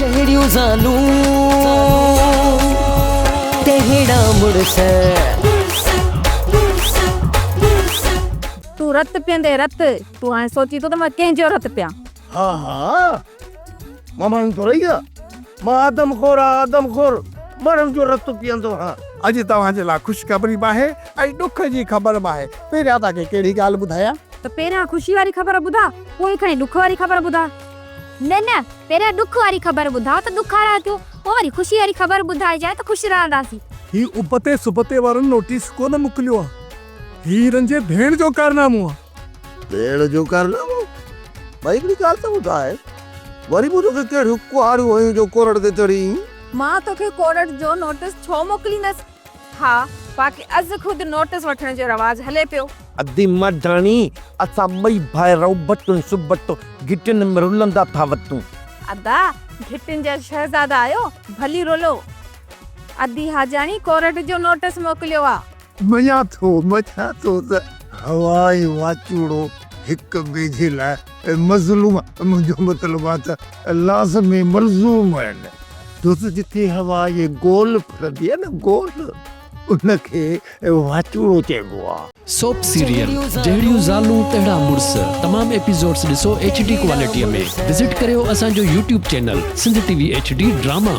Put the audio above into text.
जहिड़ियूं ज़ालूं तहिड़ा मुड़स। तू रत पियंदे रत, तू हाणे सोची तो त मां कंहिंजो रत पिया। हाँ हाँ मां माण्हू थोड़ी आहे, मां आदमखोर माण्हुनि जो रत पीअंदो आहियां। अॼु तव्हांजे लाइ ख़ुशख़बरी बि आहे ऐं ॾुख जी ख़बर बि आहे। पहिरियां तव्हांखे कहिड़ी ॻाल्हि ॿुधायां? त पहिरियां ख़ुशी वारी ख़बर ॿुधा, पोइ खणी ॾुख वारी ख़बर ॿुधा। न पहिरियां ॾुख वारी ख़बर ॿुधा त ॾुखारा थियो, पोइ वरी ख़ुशी वारी ख़बर ॿुधाइजांइ त ख़ुशि रहंदासीं। ही उपते सुपते वारनि नोटिस कोन मोकिलियो आहे, ही हिननि जे भेण जो कारनामो आहे। भेण जो कारनामो? भाई हिकिड़ी ॻाल्हि त ॿुधाए, वरी बि तोखे कहिड़ियूं कुआरियूं हुयूं जो कोरड़ ते चढ़ी? मां तोखे कोरड़ जो नोटिस छो मोकिलींदसि? हा, बाक़ी अॼु खुदि नोटिस वठण जो रवाज हले पियो। अदी मर्दानी असां ॿई भाई रौबतूं सुबतूं गिटिन में रुलंदा था वतूं। अदा घिटिन जा शहज़ादा आयो, भली रोलो। अदी हाजानी कोरड़ जो नोटिस मोकिलियो आहे। मञा थो त हवाई वाचूड़ो हिक ॿिए जे लाइ मज़लूम, मुंहिंजो मतिलबु आहे त लाज़मी मलज़ूम आहिनि। छो त जिथे हवा ये गोल फिरंदी आहे न, गोल उनखे वाचूड़ो चइबो आहे। सोप सीरियल जहिड़ियूं ज़ालूं तहिड़ा मुड़स तमाम एपिसोड्स ॾिसो HD क्वालिटीअ में। विज़िट करियो असांजो YouTube channel Sindh TV HD drama.